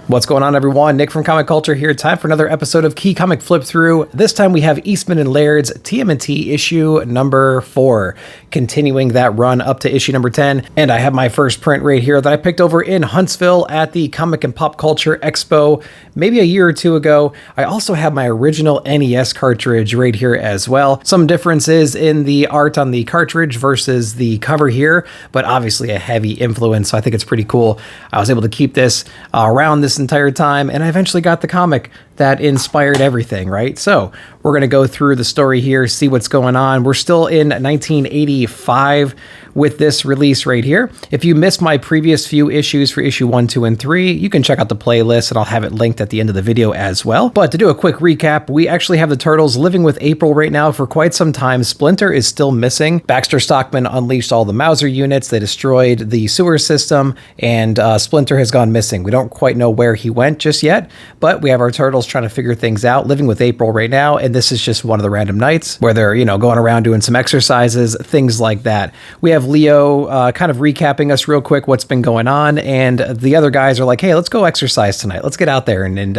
What's going on, everyone? Nick from Comic Culture here. Time for another episode of Key Comic Flip Through. This time we have Eastman and Laird's TMNT issue number 4, continuing that run up to issue number 10. And I have my first print right here that I picked over in Huntsville at the Comic and Pop Culture Expo maybe a year or two ago. I also have my original NES cartridge right here as well. Some differences in the art on the cartridge versus the cover here, but obviously a heavy influence, so I think it's pretty cool. I was able to keep this around this entire time, and I eventually got the comic that inspired everything, right? So we're going to go through the story here, see what's going on. We're still in 1985 with this release right here. If you missed my previous few issues for issue 1, 2, and 3, you can check out the playlist, and I'll have it linked at the end of the video as well. But to do a quick recap, we actually have the Turtles living with April right now for quite some time. Splinter is still missing. Baxter Stockman unleashed all the Mauser units. They destroyed the sewer system, and Splinter has gone missing. We don't quite know where he went just yet, but we have our Turtles trying to figure things out, living with April right now, and this is just one of the random nights where they're, going around doing some exercises, things like that. We have Leo kind of recapping us real quick what's been going on, and the other guys are like, hey, let's go exercise tonight. Let's get out there and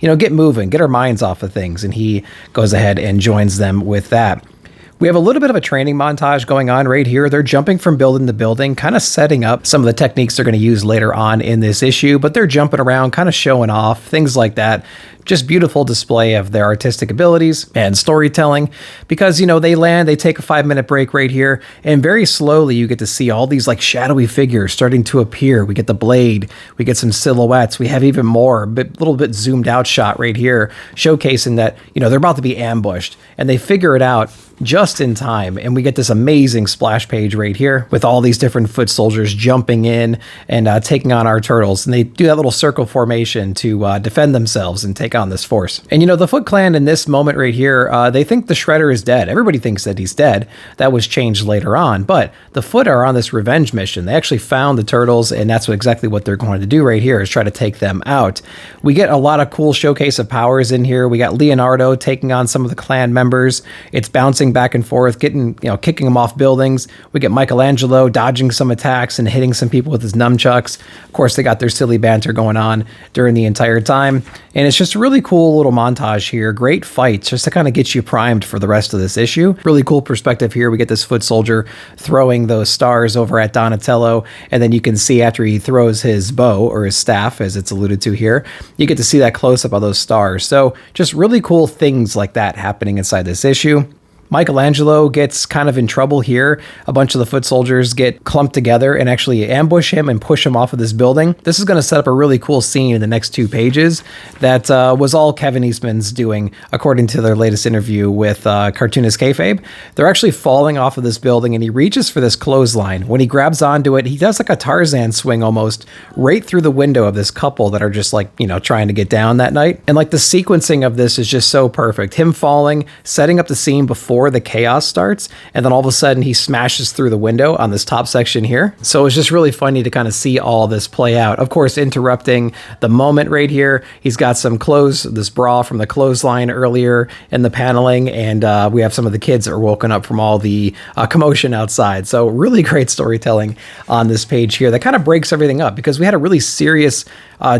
get moving, get our minds off of things, and he goes ahead and joins them with that. We have a little bit of a training montage going on right here. They're jumping from building to building, kind of setting up some of the techniques they're going to use later on in this issue, but they're jumping around, kind of showing off, things like that. Just beautiful display of their artistic abilities and storytelling, because, they land, they take a 5-minute break right here, and very slowly you get to see all these like shadowy figures starting to appear. We get the Blade, we get some silhouettes, we have even more, a little bit zoomed out shot right here, showcasing that, they're about to be ambushed, and they figure it out just in time, and we get this amazing splash page right here with all these different foot soldiers jumping in and taking on our Turtles, and they do that little circle formation to defend themselves and take on this force. And the Foot Clan in this moment right here, they think the Shredder is dead. Everybody thinks that he's dead. That was changed later on, but the Foot are on this revenge mission. They actually found the Turtles, and that's exactly what they're going to do right here, is try to take them out. We get a lot of cool showcase of powers in here. We got Leonardo taking on some of the clan members. It's bouncing back and forth, kicking them off buildings. We get Michelangelo dodging some attacks and hitting some people with his nunchucks. Of course, they got their silly banter going on during the entire time, and it's just a really cool little montage here. Great fights, just to kind of get you primed for the rest of this issue. Really cool perspective here. We get this foot soldier throwing those stars over at Donatello, and then you can see after he throws his bow, or his staff as it's alluded to here, you get to see that close-up of those stars. So just really cool things like that happening inside this issue. Michelangelo gets kind of in trouble here. A bunch of the foot soldiers get clumped together and actually ambush him and push him off of this building. This is going to set up a really cool scene in the next 2 pages that was all Kevin Eastman's doing, according to their latest interview with cartoonist Phable. They're actually falling off of this building, and he reaches for this clothesline. When he grabs onto it, he does like a Tarzan swing almost right through the window of this couple that are just trying to get down that night. And the sequencing of this is just so perfect. Him falling, setting up the scene before the chaos starts, and then all of a sudden he smashes through the window on this top section here. So it's just really funny to kind of see all this play out. Of course, interrupting the moment right here, he's got this bra from the clothesline earlier in the paneling, and we have some of the kids that are woken up from all the commotion outside. So really great storytelling on this page here that kind of breaks everything up, because we had a really serious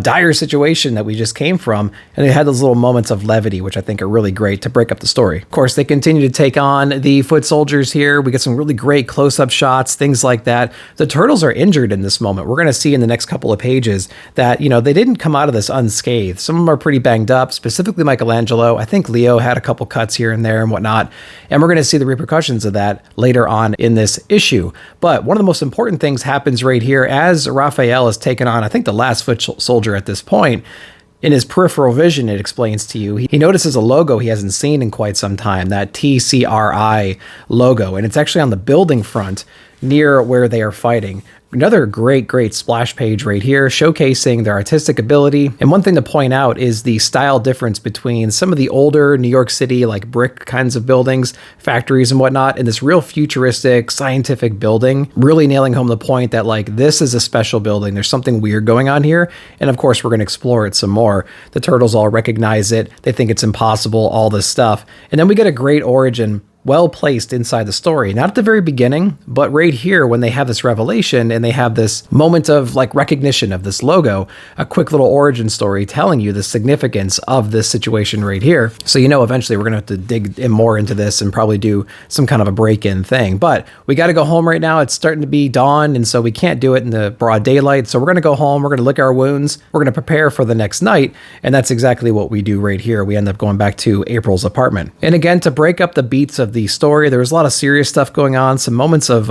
dire situation that we just came from, and they had those little moments of levity, which I think are really great to break up the story. Of course, they continue to take on the foot soldiers here. We get some really great close-up shots, things like that. The Turtles are injured in this moment. We're going to see in the next couple of pages that, they didn't come out of this unscathed. Some of them are pretty banged up, specifically Michelangelo. I think Leo had a couple cuts here and there and whatnot, and we're going to see the repercussions of that later on in this issue. But one of the most important things happens right here as Raphael is taken on, I think, the last foot soldier at this point. In his peripheral vision, it explains to you, he notices a logo he hasn't seen in quite some time, that TCRI logo, and it's actually on the building front near where they are fighting. Another great splash page right here, showcasing their artistic ability. And one thing to point out is the style difference between some of the older New York City, like brick kinds of buildings, factories and whatnot, and this real futuristic scientific building, really nailing home the point that this is a special building. There's something weird going on here. And of course, we're going to explore it some more. The Turtles all recognize it. They think it's impossible, all this stuff. And then we get a great origin well placed inside the story. Not at the very beginning, but right here when they have this revelation and they have this moment of like recognition of this logo, a quick little origin story telling you the significance of this situation right here. So you know eventually we're going to have to dig in more into this and probably do some kind of a break-in thing. But we got to go home right now. It's starting to be dawn, and so we can't do it in the broad daylight. So we're going to go home. We're going to lick our wounds. We're going to prepare for the next night. And that's exactly what we do right here. We end up going back to April's apartment. And again, to break up the beats of the story, there was a lot of serious stuff going on, some moments of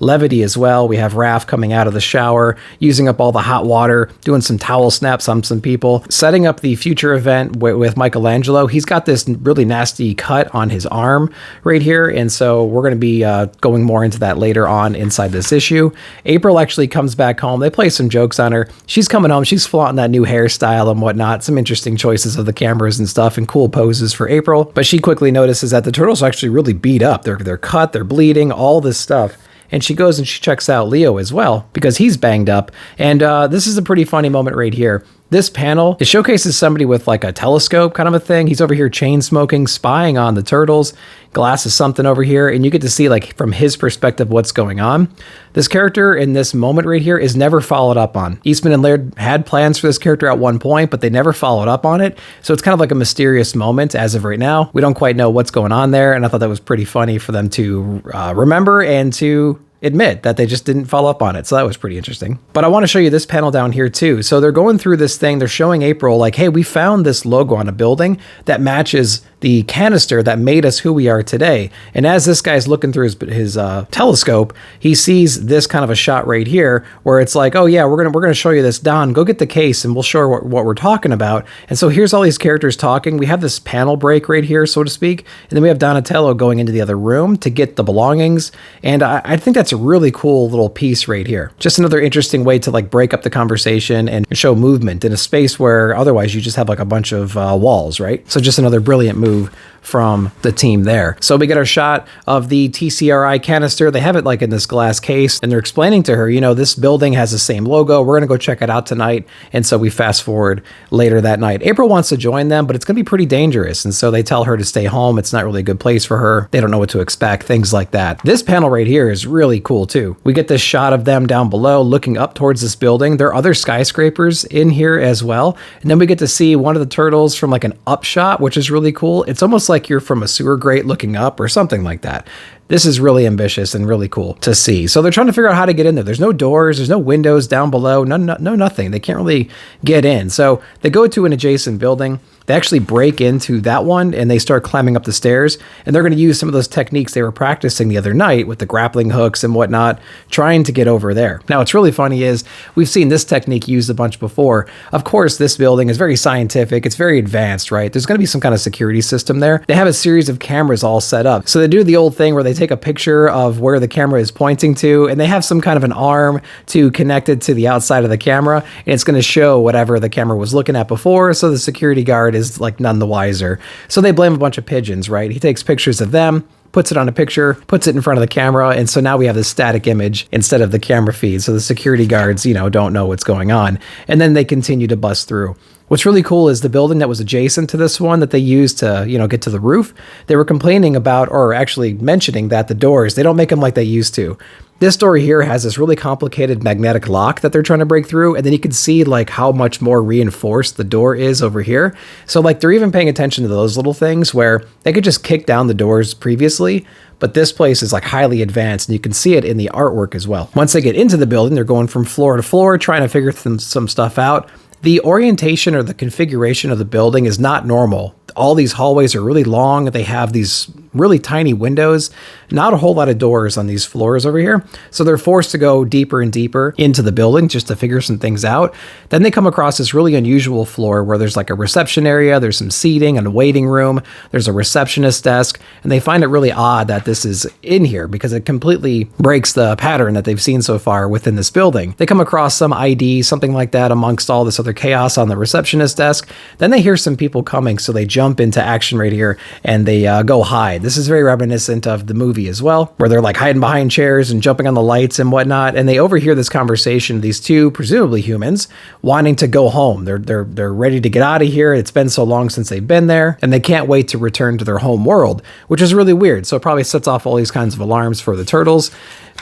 levity as well. We have Raph coming out of the shower, using up all the hot water, doing some towel snaps on some people, setting up the future event with Michelangelo. He's got this really nasty cut on his arm right here. And so we're going to be going more into that later on inside this issue. April actually comes back home. They play some jokes on her. She's coming home. She's flaunting that new hairstyle and whatnot. Some interesting choices of the cameras and stuff and cool poses for April. But she quickly notices that the turtles are actually really beat up. They're cut, they're bleeding, all this stuff. And she goes and she checks out Leo as well because he's banged up. And this is a pretty funny moment right here. This panel, it showcases somebody with like a telescope kind of a thing. He's over here chain smoking, spying on the turtles. Glass is something over here, and you get to see like from his perspective what's going on. This character in this moment right here is never followed up on. Eastman and Laird had plans for this character at one point, but they never followed up on it. So it's kind of like a mysterious moment as of right now. We don't quite know what's going on there, and I thought that was pretty funny for them to remember and to admit that they just didn't follow up on it. So that was pretty interesting. But I want to show you this panel down here too. So they're going through this thing. They're showing April like, hey, we found this logo on a building that matches the canister that made us who we are today. And as this guy's looking through his telescope, he sees this kind of a shot right here where it's like, oh yeah, we're gonna show you this. Don, go get the case and we'll show her what we're talking about. And so here's all these characters talking. We have this panel break right here, so to speak. And then we have Donatello going into the other room to get the belongings. And I think that's a really cool little piece right here. Just another interesting way to like break up the conversation and show movement in a space where otherwise you just have like a bunch of walls, right? So just another brilliant move from the team there. So we get our shot of the TCRI canister. They have it like in this glass case, and they're explaining to her, you know, this building has the same logo. We're going to go check it out tonight. And so we fast forward later that night. April wants to join them, but it's going to be pretty dangerous. And so they tell her to stay home. It's not really a good place for her. They don't know what to expect, things like that. This panel right here is really cool too. We get this shot of them down below looking up towards this building. There are other skyscrapers in here as well. And then we get to see one of the turtles from like an up shot, which is really cool. It's almost like you're from a sewer grate looking up or something like that. This is really ambitious and really cool to see. So they're trying to figure out how to get in there. There's no doors, there's no windows down below, no nothing. They can't really get in. So they go to an adjacent building. They actually break into that one and they start climbing up the stairs, and they're going to use some of those techniques they were practicing the other night with the grappling hooks and whatnot, trying to get over there. Now, what's really funny is we've seen this technique used a bunch before. Of course, this building is very scientific. It's very advanced, right? There's going to be some kind of security system there. They have a series of cameras all set up. So they do the old thing where they take a picture of where the camera is pointing to, and they have some kind of an arm to connect it to the outside of the camera, and it's going to show whatever the camera was looking at before. So the security guard is like none the wiser. So they blame a bunch of pigeons, right? He takes pictures of them, puts it on a picture, puts it in front of the camera, and so now we have this static image instead of the camera feed. So the security guards, don't know what's going on. And then they continue to bust through. What's really cool is the building that was adjacent to this one that they used to, get to the roof. They were complaining about, or actually mentioning that the doors, they don't make them like they used to. This door here has this really complicated magnetic lock that they're trying to break through, and then you can see like how much more reinforced the door is over here. So like they're even paying attention to those little things where they could just kick down the doors previously, but this place is like highly advanced, and you can see it in the artwork as well. Once they get into the building, they're going from floor to floor, trying to figure some stuff out. The orientation or the configuration of the building is not normal. All these hallways are really long. They have these really tiny windows, not a whole lot of doors on these floors over here. So they're forced to go deeper and deeper into the building just to figure some things out. Then they come across this really unusual floor where there's like a reception area, there's some seating and a waiting room, there's a receptionist desk, and they find it really odd that this is in here because it completely breaks the pattern that they've seen so far within this building. They come across some ID, something like that, amongst all this other chaos on the receptionist desk. Then they hear some people coming, so they jump jump into action right here, and they go hide. This is very reminiscent of the movie as well, where they're like hiding behind chairs and jumping on the lights and whatnot, and they overhear this conversation of these two, presumably humans, wanting to go home. They're ready to get out of here. It's been so long since they've been there, and they can't wait to return to their home world, which is really weird. So it probably sets off all these kinds of alarms for the turtles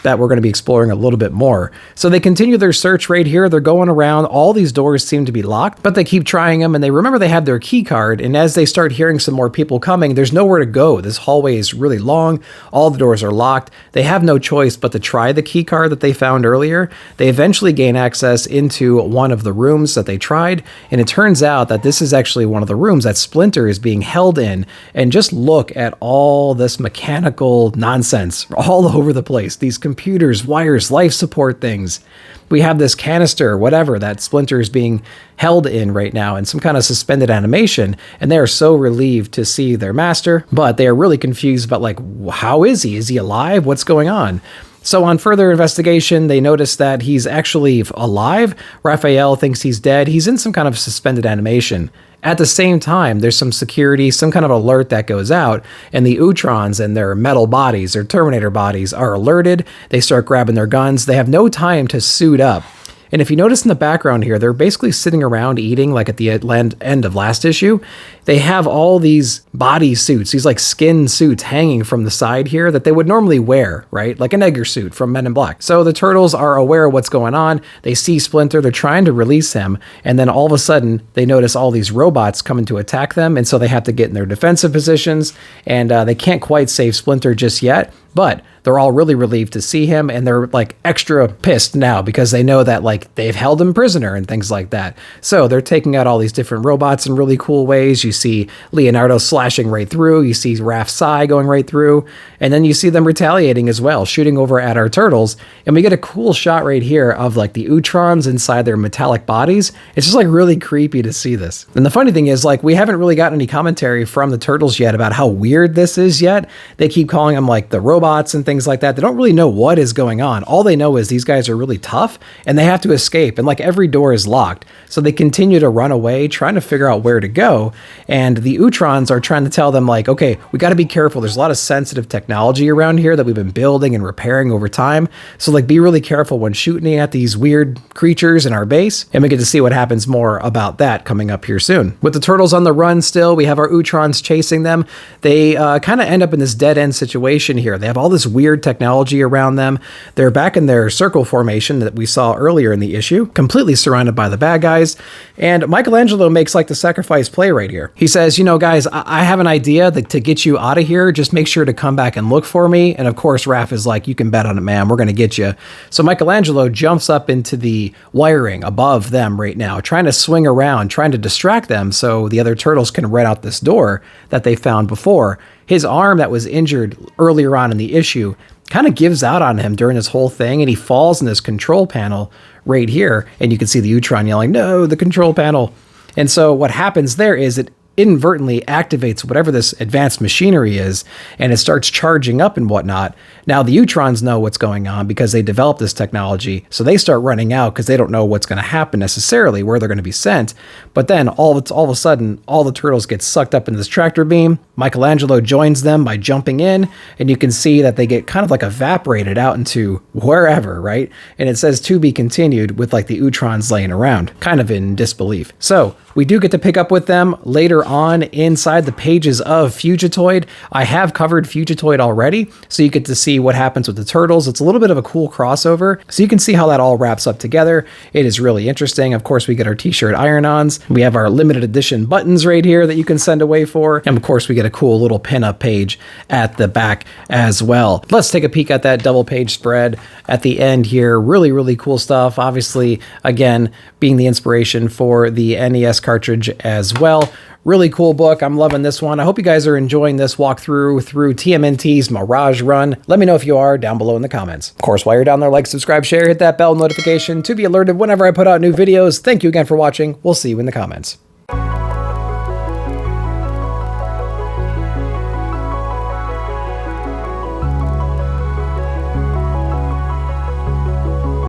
that we're going to be exploring a little bit more. So they continue their search right here. They're going around. All these doors seem to be locked, but they keep trying them, and they remember they have their key card, and as they start hearing some more people coming, there's nowhere to go. This hallway is really long. All the doors are locked. They have no choice but to try the key card that they found earlier. They eventually gain access into one of the rooms that they tried, and it turns out that this is actually one of the rooms that Splinter is being held in. And just look at all this mechanical nonsense all over the place. These computers, wires, life support things. We have this canister, whatever, that Splinter is being held in right now in some kind of suspended animation, and they are so relieved to see their master, but they are really confused about, like, how is he? Is he alive? What's going on? So on further investigation, they notice that he's actually alive. Raphael thinks he's dead. He's in some kind of suspended animation. At the same time, there's some security, some kind of alert that goes out, and the Utrons and their metal bodies, their Terminator bodies, are alerted. They start grabbing their guns. They have no time to suit up. And if you notice in the background here, they're basically sitting around eating, like at the end of last issue. They have all these body suits, these like skin suits hanging from the side here that they would normally wear, right? Like an Edgar suit from Men in Black. So the turtles are aware of what's going on. They see Splinter, they're trying to release him. And then all of a sudden they notice all these robots coming to attack them. And so they have to get in their defensive positions, and they can't quite save Splinter just yet. But they're all really relieved to see him, and they're like extra pissed now because they know that like they've held him prisoner and things like that. So they're taking out all these different robots in really cool ways. You see Leonardo slashing right through, you see Raph Sai going right through, and then you see them retaliating as well, shooting over at our turtles. And we get a cool shot right here of like the Utrons inside their metallic bodies. It's just like really creepy to see this. And the funny thing is, like, we haven't really gotten any commentary from the turtles yet about how weird this is yet. They keep calling them like the robots and things like that. They don't really know what is going on. All they know is these guys are really tough and they have to escape, and like every door is locked. So they continue to run away, trying to figure out where to go. And the Utrons are trying to tell them like, okay, we got to be careful. There's a lot of sensitive technology around here that we've been building and repairing over time. So like be really careful when shooting at these weird creatures in our base. And we get to see what happens more about that coming up here soon. With the turtles on the run still, we have our Utrons chasing them. They kind of end up in this dead end situation here. They have all this weird technology around them. They're back in their circle formation that we saw earlier in the issue, completely surrounded by the bad guys. And Michelangelo makes like the sacrifice play right here. He says, you know, guys, I have an idea that to get you out of here, just make sure to come back and look for me. And of course, Raph is like, you can bet on it, man. We're going to get you. So Michelangelo jumps up into the wiring above them right now, trying to swing around, trying to distract them so the other turtles can run out this door that they found before. His arm that was injured earlier on in the issue kind of gives out on him during this whole thing, and he falls in this control panel right here, and you can see the Utron yelling, no, the control panel. And so what happens there is it inadvertently activates whatever this advanced machinery is, and it starts charging up and whatnot. Now the Utrons know what's going on because they developed this technology, so they start running out because they don't know what's going to happen necessarily, where they're going to be sent. But then all of a sudden, all the turtles get sucked up in this tractor beam. Michelangelo joins them by jumping in, and you can see that they get kind of like evaporated out into wherever, right? And it says to be continued with like the Utrons laying around, kind of in disbelief. So we do get to pick up with them later on inside the pages of Fugitoid. I have covered Fugitoid already, so you get to see what happens with the turtles. It's a little bit of a cool crossover, so you can see how that all wraps up together. It is really interesting. Of course, we get our t-shirt iron-ons. We have our limited edition buttons right here that you can send away for. And of course, we get a cool little pin-up page at the back as well. Let's take a peek at that double page spread at the end here. Really, really cool stuff. Obviously, again, being the inspiration for the NES cartridge as well. Really cool book. I'm loving this one. I hope you guys are enjoying this walkthrough through TMNT's Mirage run. Let me know if you are down below in the comments. Of course, while you're down there, like, subscribe, share, hit that bell notification to be alerted whenever I put out new videos. Thank you again for watching. We'll see you in the comments.